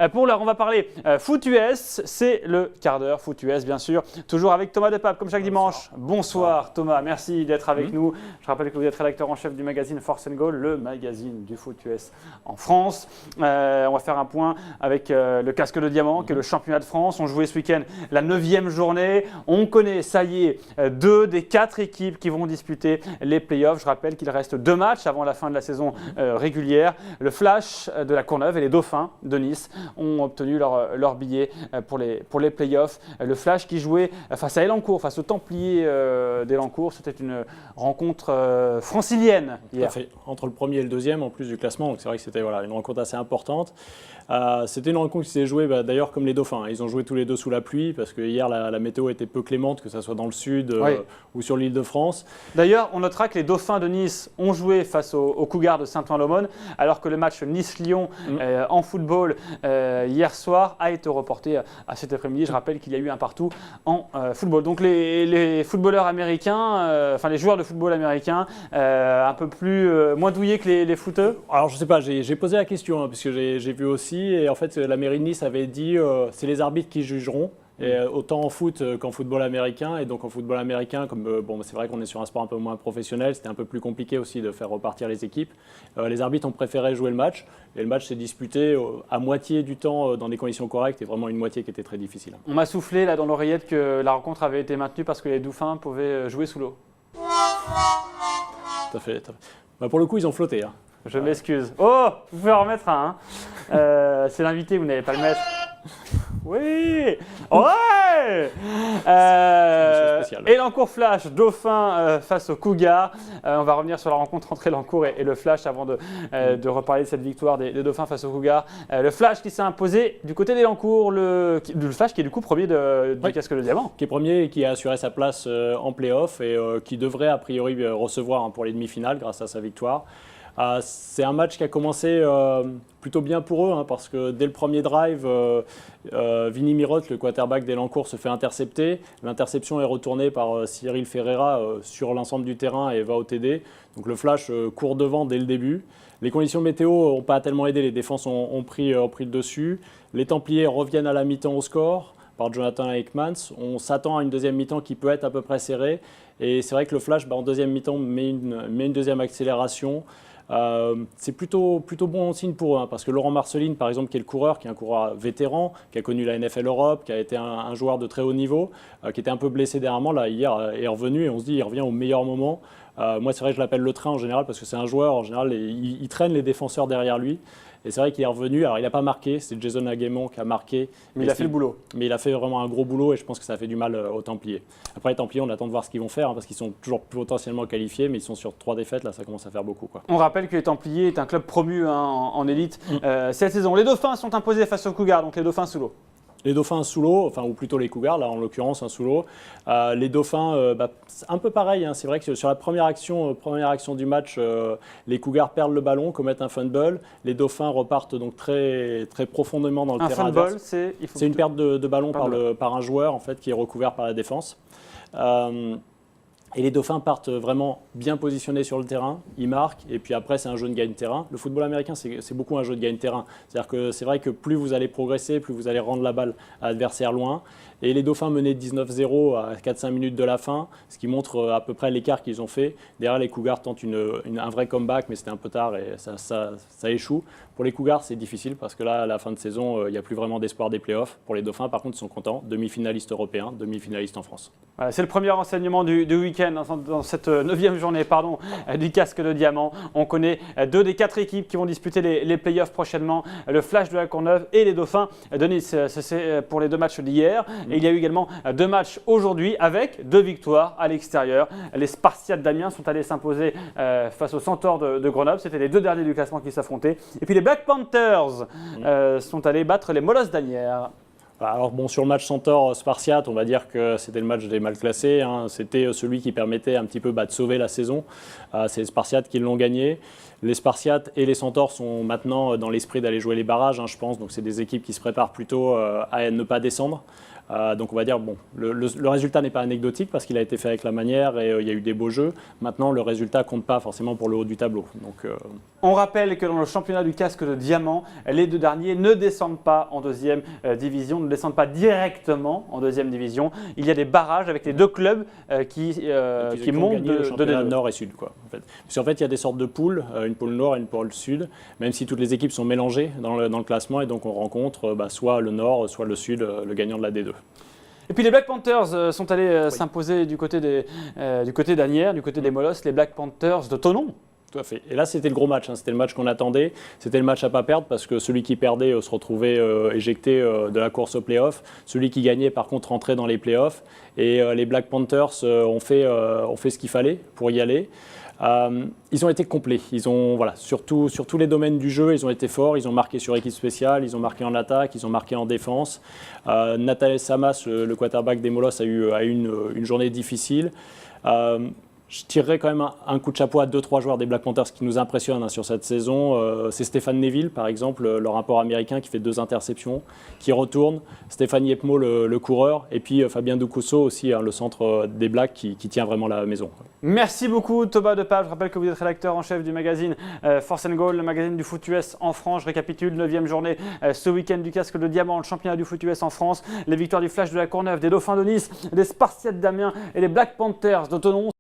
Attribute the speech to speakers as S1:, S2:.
S1: Pour l'heure, on va parler foot US. C'est le quart d'heure foot US, bien sûr. Toujours avec Thomas Depape, comme chaque dimanche. Bonsoir Thomas, merci d'être avec nous. Je rappelle que vous êtes rédacteur en chef du magazine Force & Goal, le magazine du foot US en France. On va faire un point avec le casque de diamant, qui est le championnat de France. On jouait ce week-end la 9e journée. On connaît, ça y est, 2 des 4 équipes qui vont disputer les playoffs. Je rappelle qu'il reste 2 matchs avant la fin de la saison régulière. Le Flash de la Courneuve et les Dauphins de Nice ont obtenu leur billet pour les playoffs. Le Flash qui jouait face à Elancourt, face aux Templiers d'Elancourt. C'était une rencontre francilienne hier.
S2: Tout à fait. Entre le premier et le deuxième, en plus du classement. Donc c'est vrai que c'était une rencontre assez importante. C'était une rencontre qui s'est jouée d'ailleurs comme les Dauphins. Ils ont joué tous les deux sous la pluie parce que hier la météo était peu clémente, que ce soit dans le sud ou sur l'île de France.
S1: D'ailleurs, on notera que les Dauphins de Nice ont joué face aux Cougars de Saint-Ouen-l'Aumône, alors que le match Nice-Lyon en football hier soir a été reporté à cet après-midi. Je rappelle qu'il y a eu un partout en football. Donc les footballeurs américains, les joueurs de football américains, un peu moins douillés que les footeux.
S2: Alors je ne sais pas, j'ai posé la question parce que j'ai vu aussi, et en fait la mairie de Nice avait dit c'est les arbitres qui jugeront. Et autant en foot qu'en football américain. Et donc en football américain, comme c'est vrai qu'on est sur un sport un peu moins professionnel, c'était un peu plus compliqué aussi de faire repartir les équipes. Les arbitres ont préféré jouer le match. Et le match s'est disputé à moitié du temps dans des conditions correctes et vraiment une moitié qui était très difficile.
S1: On m'a soufflé là dans l'oreillette que la rencontre avait été maintenue parce que les Dauphins pouvaient jouer sous l'eau.
S2: Tout à fait. Pour le coup, ils ont flotté. Hein.
S1: Je m'excuse. Oh, vous pouvez en remettre un. C'est l'invité, vous n'allez pas le mettre. Oui. Ouais. Elancourt Flash, Dauphin face aux Cougars. On va revenir sur la rencontre entre Elancourt et le Flash avant de reparler de cette victoire des Dauphins face aux Cougars. Le Flash qui s'est imposé du côté d'Elancourt, le Flash qui est du coup premier du casque de diamant.
S2: Qui est premier et qui a assuré sa place en play-off et qui devrait a priori recevoir pour les demi-finales grâce à sa victoire. C'est un match qui a commencé plutôt bien pour eux parce que dès le premier drive, Vinny Mirotte, le quarterback d'Elancourt, se fait intercepter. L'interception est retournée par Cyril Ferreira sur l'ensemble du terrain et va au TD. Donc le Flash court devant dès le début. Les conditions météo n'ont pas tellement aidé, les défenses ont pris le dessus. Les Templiers reviennent à la mi-temps au score par Jonathan Aikmans. On s'attend à une deuxième mi-temps qui peut être à peu près serrée. Et c'est vrai que le Flash, en deuxième mi-temps, met une deuxième accélération. C'est plutôt bon signe pour eux parce que Laurent Marceline, par exemple, qui est le coureur, qui est un coureur vétéran, qui a connu la NFL Europe, qui a été un joueur de très haut niveau, qui était un peu blessé dernièrement, là, hier, est revenu et on se dit il revient au meilleur moment. Moi, c'est vrai que je l'appelle le train en général parce que c'est un joueur, en général, il traîne les défenseurs derrière lui. Et c'est vrai qu'il est revenu. Alors, il n'a pas marqué, c'est Jason Aguemon qui a marqué.
S1: Mais il a fait le boulot.
S2: Mais il a fait vraiment un gros boulot et je pense que ça a fait du mal aux Templiers. Après, les Templiers, on attend de voir ce qu'ils vont faire parce qu'ils sont toujours potentiellement qualifiés, mais ils sont sur 3 défaites. Là, ça commence à faire beaucoup.
S1: On rappelle que les Templiers est un club promu en élite cette saison. Les Dauphins sont imposés face aux Cougars, donc les Dauphins sous l'eau.
S2: Les Dauphins sous l'eau, ou plutôt les Cougars, là en l'occurrence sous l'eau. Les Dauphins, c'est un peu pareil. C'est vrai que sur la première action du match, les Cougars perdent le ballon, commettent un fumble. Les Dauphins repartent donc très, très profondément dans le terrain adverse.
S1: C'est
S2: une perte de ballon par un joueur en fait, qui est recouvert par la défense. Et les Dauphins partent vraiment bien positionnés sur le terrain, ils marquent, et puis après c'est un jeu de gagne-terrain. Le football américain, c'est beaucoup un jeu de gagne-terrain. C'est-à-dire que c'est vrai que plus vous allez progresser, plus vous allez rendre la balle à l'adversaire loin. Et les Dauphins menaient 19-0 à 4-5 minutes de la fin, ce qui montre à peu près l'écart qu'ils ont fait. Derrière, les Cougars tentent un vrai comeback, mais c'était un peu tard et ça échoue. Pour les Cougars, c'est difficile parce que là, à la fin de saison, il n'y a plus vraiment d'espoir des playoffs. Pour les Dauphins, par contre, ils sont contents. Demi-finalistes européens, demi-finalistes en France.
S1: Voilà, c'est le premier renseignement du week-end dans cette 9e journée du casque de diamant. On connaît 2 des 4 équipes qui vont disputer les playoffs prochainement. Le Flash de la Courneuve et les Dauphins de Nice. C'est pour les 2 matchs d'hier. Et il y a eu également 2 matchs aujourd'hui avec 2 victoires à l'extérieur. Les Spartiates d'Amiens sont allés s'imposer face aux Centaures de Grenoble. C'était les 2 derniers du classement qui s'affrontaient. Et puis les Black Panthers sont allés battre les Molosses d'Asnières.
S2: Alors bon, sur le match Centaure-Spartiate, on va dire que c'était le match des mal classés. C'était celui qui permettait un petit peu de sauver la saison. C'est les Spartiates qui l'ont gagné. Les Spartiates et les Centaures sont maintenant dans l'esprit d'aller jouer les barrages, je pense. Donc c'est des équipes qui se préparent plutôt à ne pas descendre. Donc on va dire, bon, le résultat n'est pas anecdotique parce qu'il a été fait avec la manière et il y a eu des beaux jeux. Maintenant, le résultat compte pas forcément pour le haut du tableau. Donc,
S1: On rappelle que dans le championnat du casque de diamant, les 2 derniers ne descendent pas en deuxième division, ne descendent pas directement en deuxième division. Il y a des barrages avec les 2 clubs qui montent
S2: le championnat
S1: de
S2: nord et sud, quoi, en fait. Parce qu'en fait, il y a des sortes de poules, une poule nord et une poule sud, même si toutes les équipes sont mélangées dans le classement et donc on rencontre soit le nord, soit le sud, le gagnant de la D2.
S1: Et puis les Black Panthers sont allés s'imposer du côté d'Asnières, du côté des Molosses, les Black Panthers de Thonon.
S2: Tout à fait. Et là, c'était le gros match. C'était le match qu'on attendait. C'était le match à pas perdre parce que celui qui perdait se retrouvait éjecté de la course aux playoffs. Celui qui gagnait, par contre, rentrait dans les playoffs. Et les Black Panthers ont fait ce qu'il fallait pour y aller. Ils ont été complets. Sur tous les domaines du jeu, ils ont été forts. Ils ont marqué sur équipe spéciale, ils ont marqué en attaque, ils ont marqué en défense. Nathalie Samas, le quarterback des Molosses, a eu une journée difficile. Je tirerais quand même un coup de chapeau à 2-3 joueurs des Black Panthers qui nous impressionnent sur cette saison. C'est Stéphane Neville, par exemple, le rapport américain qui fait 2 interceptions, qui retourne. Stéphane Yepmo, le coureur. Et puis Fabien Ducousso aussi, le centre des Blacks qui tient vraiment la maison.
S1: Merci beaucoup Thomas Depape. Je rappelle que vous êtes rédacteur en chef du magazine Force & Goal, le magazine du foot US en France. Je récapitule, 9e journée ce week-end du casque de diamant, le championnat du foot US en France. Les victoires du Flash de la Courneuve, des Dauphins de Nice, des Spartiates d'Amiens et les Black Panthers de Thonon.